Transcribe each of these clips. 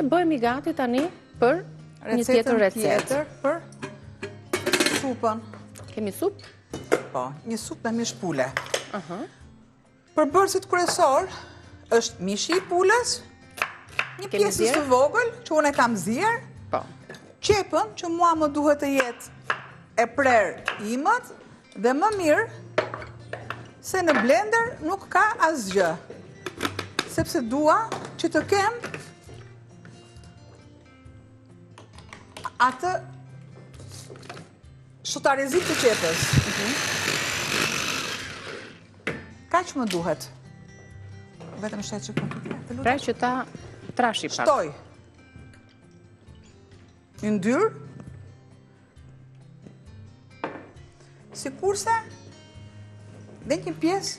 Dhe bëhemi gati tani për një tjetër recetë. Për supën. Kemi supë? Po, një supë me mish pule. Përbërësit kryesor është mishi i pulës, një pjesës të vogël që unë e kam zier, qepën që mua më duhet të jetë e prerë imët, dhe më mirë se në blender nuk ka asgjë, sepse dua që të kem atë shutarezik të qepës. Ka që më duhet? Vetëm shetë që këmë. Pra që ta trashi pak. Shtoj. Në ndyrë. Si kurse, dhe një pjesë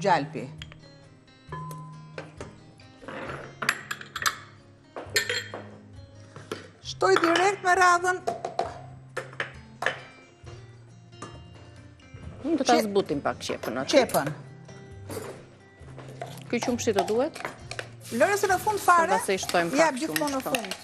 gjalpi. Shtoj direkt me radhën. Do ta zbutim pak qepën atë. Qepën. Ky qumshi të duhet? Lëre se në fund fare, ja gjithmonë në fund.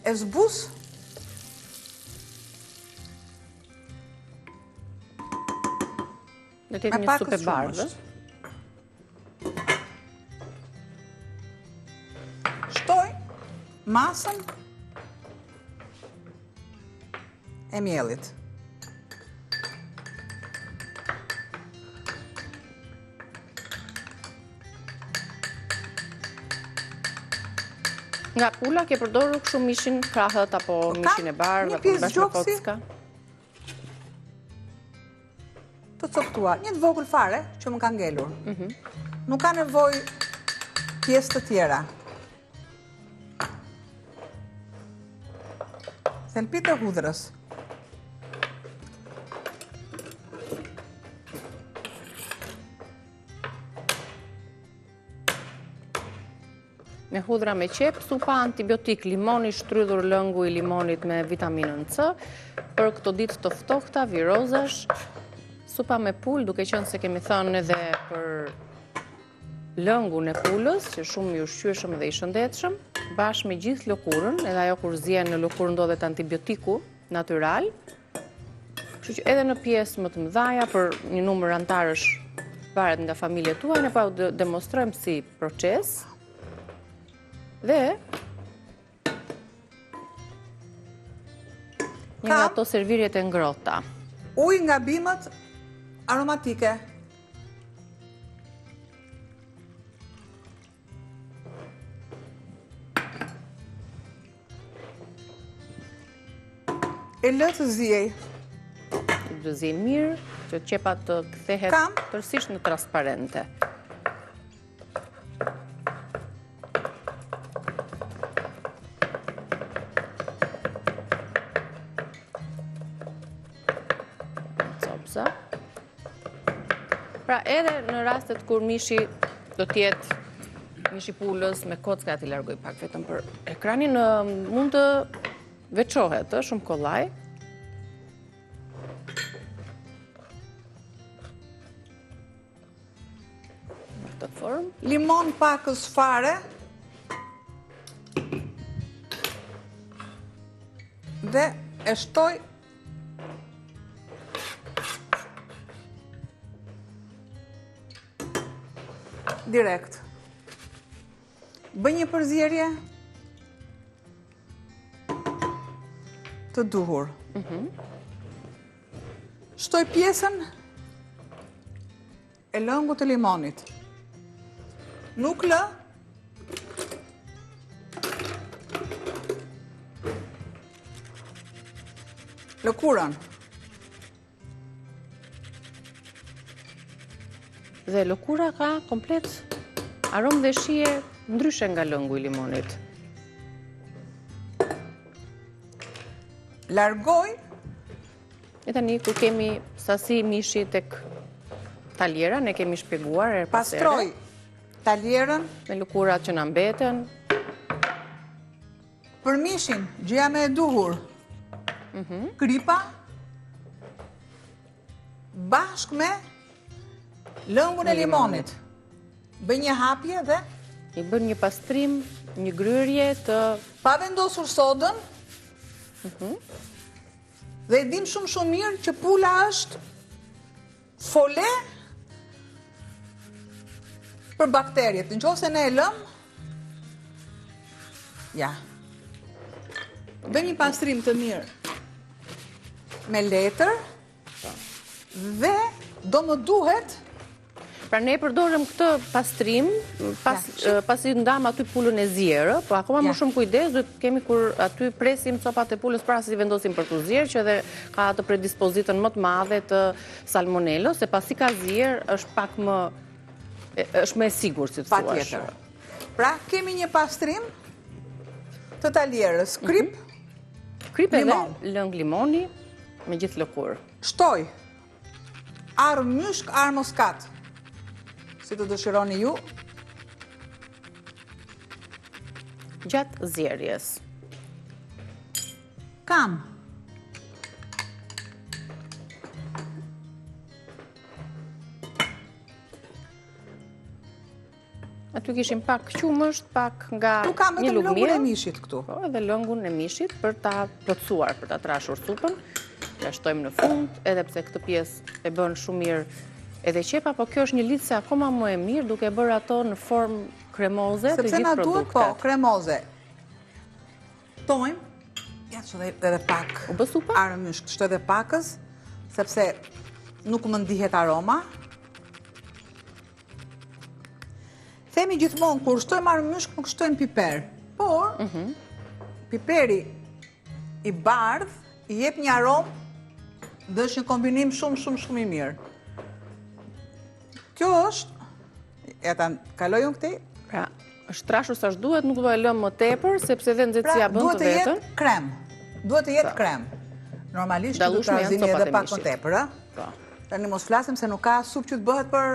E zbus dhe të jetë një supë e bardhë. Shtoj masën e miellit. Nga pula ke përdorur kështu mishin krahët apo mishin e bardhë apo bashkë me kocka? Të coptuar, një të vogël fare që më ka ngelur. Nuk ka nevojë pjesë të tjera. Thelpit e hudhrës. Me hudhra me qep, supa antibiotik, limoni shtrydhur lëngu i limonit me vitaminën C, për këto ditë të ftohta, virozash, supa me pul, duke qenë se kemi thënë edhe për lëngun e pulës, që shumë i ushqyeshëm dhe i shëndetshëm, bashkë me gjithë lëkurën, edhe ajo kur zien në lëkurë ndodhet antibiotiku natyral, kështu që edhe në pjesë më të mëdhaja për një numër antarësh varet nga familjet tuaj, ne pa u demonstrojmë si proces. Dhe një nga ato servirjet e ngrohta. Ujë nga bimët aromatike. E lë të ziej. Të ziej mirë, që qepa të kthehet tërësisht në transparente. Pra edhe në rastet kur mishi do tjetë mishi pulës me kocka ati largoj pak vetëm për ekranin, mund të veçohet, shumë kollaj. Në këtë formë. Limon pakës fare. Dhe e shtoj direkt. Bëj një përzierje të duhur. Shtoj pjesën e lëngut të limonit. Nuk lë lëkurën. Dhe lëkura ka komplet aromë dhe shije ndryshe nga lëngu i limonit. Largoj. E tani ku kemi sasi mishi tek taljera, ne kemi shpjeguar her pas here. Pastroj taljerën me lëkurat që na mbeten. Për mishin, gjëja me e duhur. Kripa bashk me lëngun e limonit. Bëj një hapje dhe I bën një pastrim, një gryrje të pa vendosur sodën. Dhe e dim shumë mirë që pula është fole për bakteriet. Nëse ne e lëm, ja. Bëj një pastrim të mirë me letër dhe do më duhet. Pra ne përdorëm këtë pastrim, pasi ndam aty pulën e zjerë, po akoma më shumë kujdes, duhet kemi kur aty presim copat e pulës para se i vendosim për të zjerë, që edhe ka të predispozitën më të madhe të salmonellos, se pasi ka zjerë është pak më është më e sigurt, si të thuash. Patjetër. Pra kemi një pastrim të taljerës, krip edhe lëng limoni me gjithë lëkurë. Shtoj arë myshk, arë moskat, si të dëshironi ju, gjatë zjerjes. Kam aty kishim pak qumësht, pak nga tu kam një vetëm lugë lëngun e miell. mishit këtu. Po, edhe lëngun e mishit për ta plotësuar, për ta trashur supën. Ja shtojmë në fund, edhe pse këtë pjesë e bën shumë mirë edhe qepa, po kjo është një lidhje akoma më e mirë duke bërë ato në formë kremoze të Sepse gjithë na duhet, po, produktet. kremoze. Tojmë, ja që edhe pak U bë supa? arë myshk, shtoj edhe pakës, sepse nuk më ndihet aroma. Themi gjithmonë, kur shtojmë arë myshk, nuk shtojmë piper. Por, piperi i bardh i jep një aromë dhe është një kombinim shumë i mirë. Kjo është, ja ta kaloj unë këtej, Pra, është trashur sa duhet, nuk do e lëmë më tepër, sepse edhe nxehtësia bën duhet të të vetën. jetë krem. Duhet të jetë krem. Normalisht që do të Dallueshme janë razini copat edhe e pak më mishit. tepër, a? Po. Tani mos flasim se nuk ka supë që të bëhet për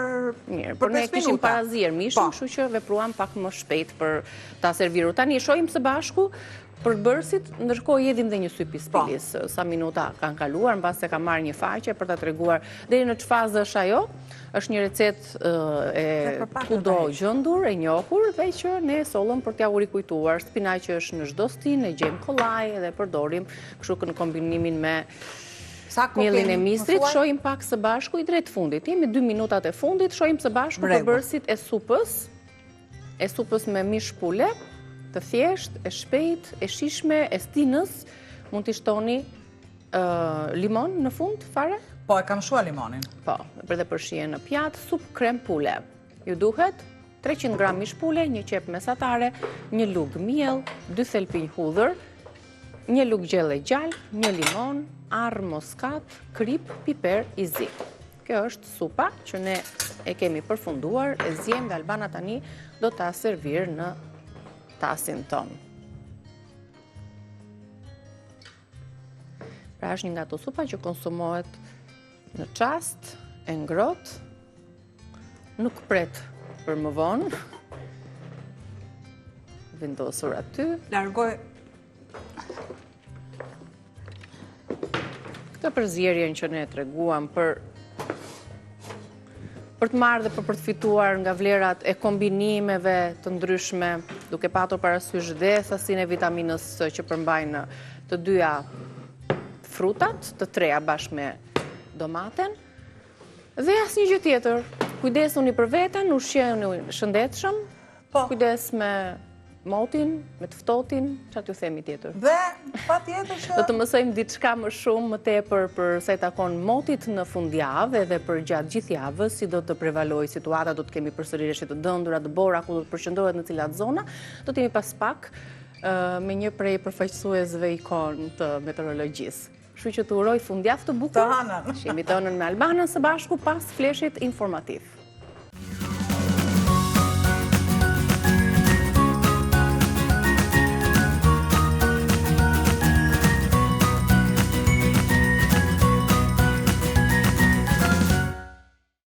Mirë, për por ne 5 kishim minuta. para zjerë mishin, Po. kështu që vepruam pak më shpejt për ta serviruar. Tani e shohim së bashku për bërësit, ndërkohë jedhim dhe një sy pispilis. Sa minuta kanë kaluar, mbas se ka marrë një faqe për ta treguar deri në ç'fazë është ajo. Është një recetë e kudo gjendur, e njohur dhe që ne sollëm për t'ja u rikujtuar. Spinaqi është në çdo stin, e gjejmë kollaj dhe përdorim kështu në kombinimin me mielin e mistrit. Shohim pak së bashku i drejt fundit. Jemi 2 minutat e fundit, shohim së bashku përbërësit e supës me mish pule, të thjesht, e shpejt, e shishme, e stinës. Mund t'i shtoni limon në fund, fare? Po, e kam shua limonin. Po, për dhe përshije në pjatë, supë krem pule. Ju duhet 300 gram mish pule, një qep mesatare, një lugë miell, 2 thelpinj hudhër, një lugë gjelle gjallë, një limon, arë moskat, krip, piper i zi. Kjo është supa që ne e kemi përfunduar, e zjem dhe Albana tani do ta servir në tasin ton. Pra është një nga ato supa që konsumohet në çast, e ngrohtë, nuk pret për më vonë, vendosur aty. Largoj Këtë përzierjen që ne treguam për të marrë dhe për të fituar nga vlerat e kombinimeve të ndryshme, duke patur parasysh dhe sasinë e vitaminës C që përmbajnë të dyja frutat, të treja bashkë me domaten, dhe asnjë gjë tjetër. Kujdesuni për veten, ushqeni shëndetshëm, kujdes me motin, me të ftohtin, çfarë t'ju themi tjetër? dhe patjetër që Do të mësojmë diçka më shumë më tepër për sa i takon motit në fundjavë edhe për gjatë gjithë javës, si do të prevalojë situata, do të kemi përsërirje të dëndura, të bora, ku do të përqendrohet në cilat zona, do të jemi pas pak me një prej përfaqësuesve ikon të meteorologjisë. Kështu që të uroj fundjavë të bukur. Të hënën. Shihemi të hënën me Albanën së bashku pas fleshit informativ.